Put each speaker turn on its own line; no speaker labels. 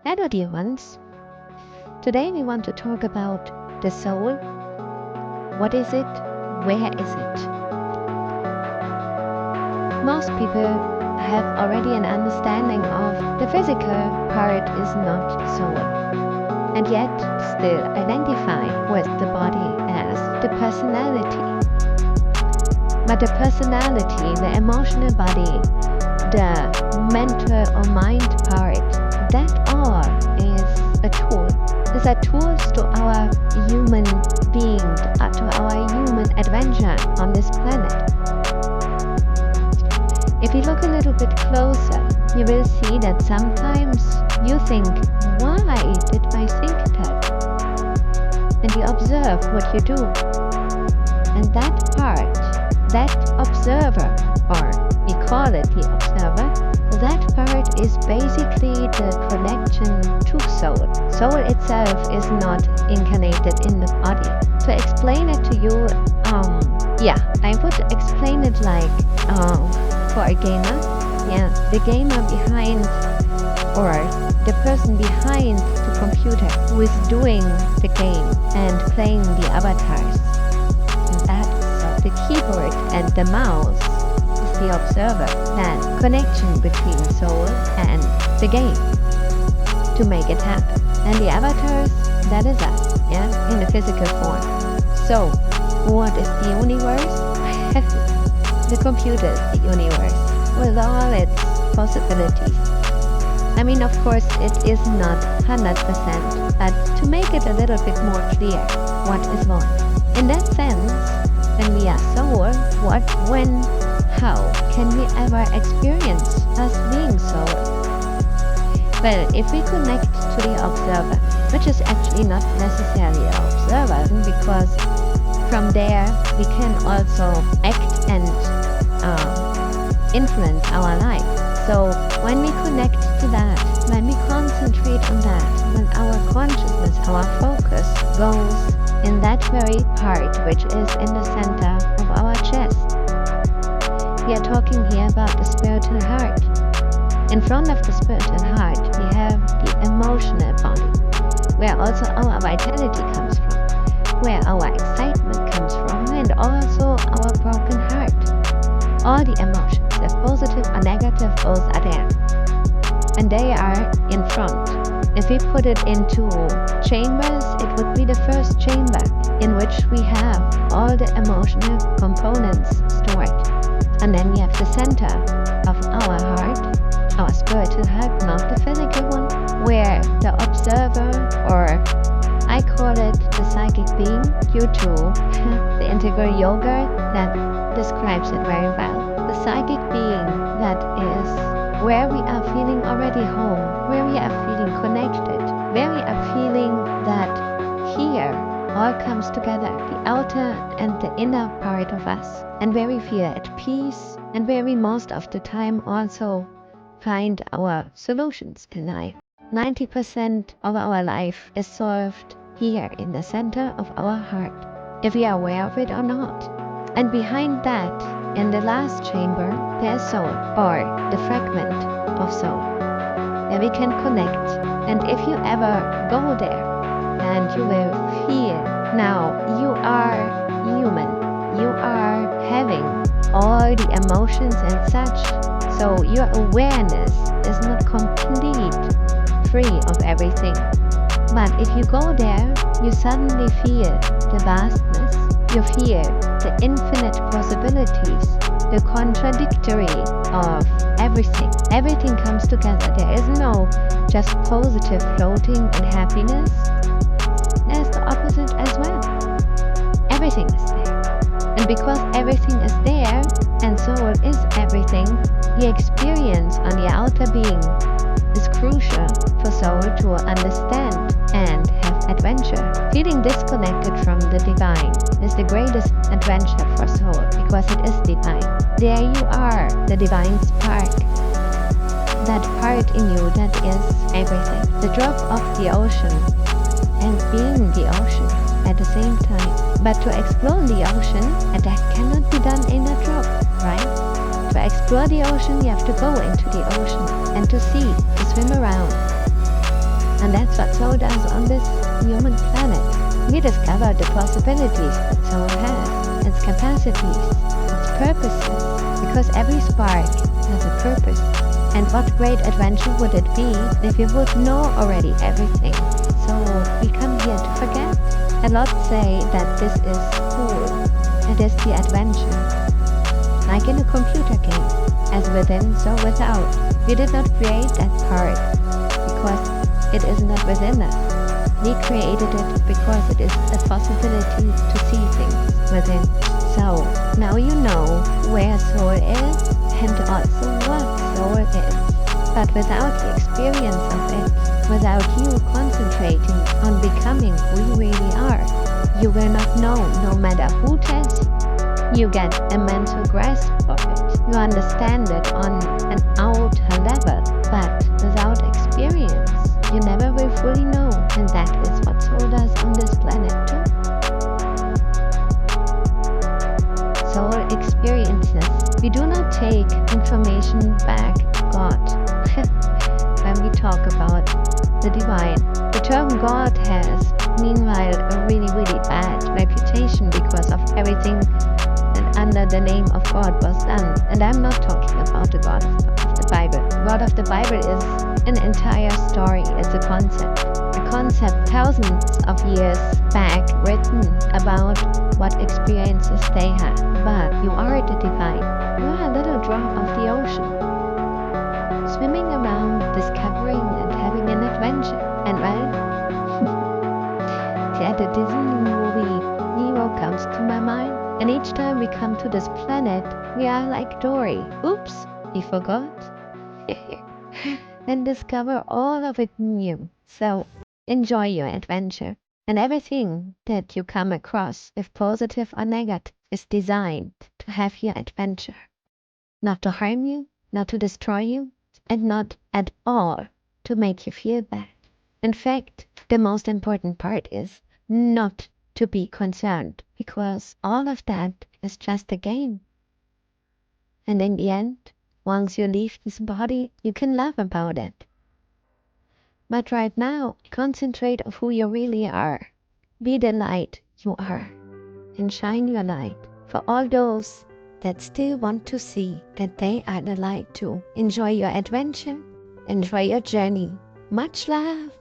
Hello dear ones. Today we want to talk about the soul. What is it? Where is it? Most people have already an understanding of the physical part is not soul, and yet still identify with the body as the personality. But the personality, the emotional body, the mental or mind part, that all is a tool. These are tools to our human being, to our human adventure on this planet. If you look a little bit closer, you will see that sometimes you think, why did I think that? And you observe what you do. And that part, that observer, or we call it the observer, that part is basically the connection to soul. Soul itself is not incarnated in the body. To explain it to you, I would explain it like for a gamer. The gamer behind, or the person behind the computer who is doing the game and playing the avatars. And that is the keyboard and the mouse is the observer. That connection between soul and the game to make it happen. And the avatars, that is us, in the physical form. So, what is the universe? The computer is the universe, with all its possibilities. I mean, of course, it is not 100%, but to make it a little bit more clear, what is what? In that sense, when we are soul, what, when, how can we ever experience us being soul? Well, if we connect to the observer, which is actually not necessarily an observer, because from there we can also act and influence our life. So when we connect to that, when we concentrate on that, when our consciousness, our focus goes in that very part which is in the center of our chest. We are talking here about the spiritual heart. In front of the spiritual heart, we have the emotional body, where also our vitality comes from, where our excitement comes from, and also our broken heart. All the emotions, if positive or negative, both are there. And they are in front. If we put it into chambers, it would be the first chamber in which we have all the emotional components stored. And then we have the center of our heart, our spiritual heart, not the physical one, where the observer, or I call it the psychic being, due to the integral yoga that describes it very well. The psychic being that is where we are feeling already home, where we are feeling connected, where we are feeling that here all comes together, the outer and the inner part of us, and where we feel at peace, and where we most of the time also find our solutions in life. 90% of our life is solved here in the center of our heart, if we are aware of it or not. And behind that, in the last chamber, there's soul, or the fragment of soul, where we can connect. And if you ever go there, and you will feel, now you are human, you are having all the emotions and such, so your awareness is not complete, free of everything. But if you go there, you suddenly feel the vastness, you feel the infinite possibilities, the contradictory of everything. Everything comes together. There is no just positive floating and happiness. There's the opposite as well. Everything is there. And because everything is there, and soul is everything, the experience on the outer being is crucial for soul to understand and have adventure. Feeling disconnected from the divine is the greatest adventure for soul, because it is divine. There you are, the divine spark. That part in you that is everything. The drop of the ocean and being the ocean at the same time. But to explore the ocean, and that cannot be done in a drop, right? To explore the ocean, you have to go into the ocean and to see, to swim around. And that's what soul does on this human planet. We discover the possibilities that soul has, its capacities, its purposes, because every spark has a purpose. And what great adventure would it be if we would know already everything? So we come here to forget. A lot say that this is cool. It is the adventure. Like in a computer game, as within, so without. We did not create that part because it is not within us. We created it because it is a possibility to see things within. So now you know where soul is and also what soul is. But without the experience of it, without you concentrating on becoming who you really are, you will not know no matter who tells you. You get a mental grasp of it. You understand it on an outer level, but without experience, you never will fully know, and that is what soul does on this planet too. Soul experiences. We do not take information back to God. When we talk about the divine, the term God has, meanwhile, a really, really bad reputation because of everything that under the name of God was done. And I'm not talking about the God of the Bible. The God of the Bible is an entire story. It's a concept thousands of years back written about what experiences they had. But you are the divine. You are a little drop of the ocean, swimming around, discovering and having an adventure. And the Disney movie Nemo comes to my mind. And each time we come to this planet, we are like Dory. Oops, we forgot. And discover all of it new. So enjoy your adventure. And everything that you come across, if positive or negative, is designed to have your adventure. Not to harm you, not to destroy you, and not at all to make you feel bad. In fact, the most important part is not to be concerned, because all of that is just a game. And in the end, once you leave this body, you can laugh about it. But right now, concentrate on who you really are. Be the light you are, and shine your light for all those that still want to see that they are the light too. Enjoy your adventure, enjoy your journey. Much love!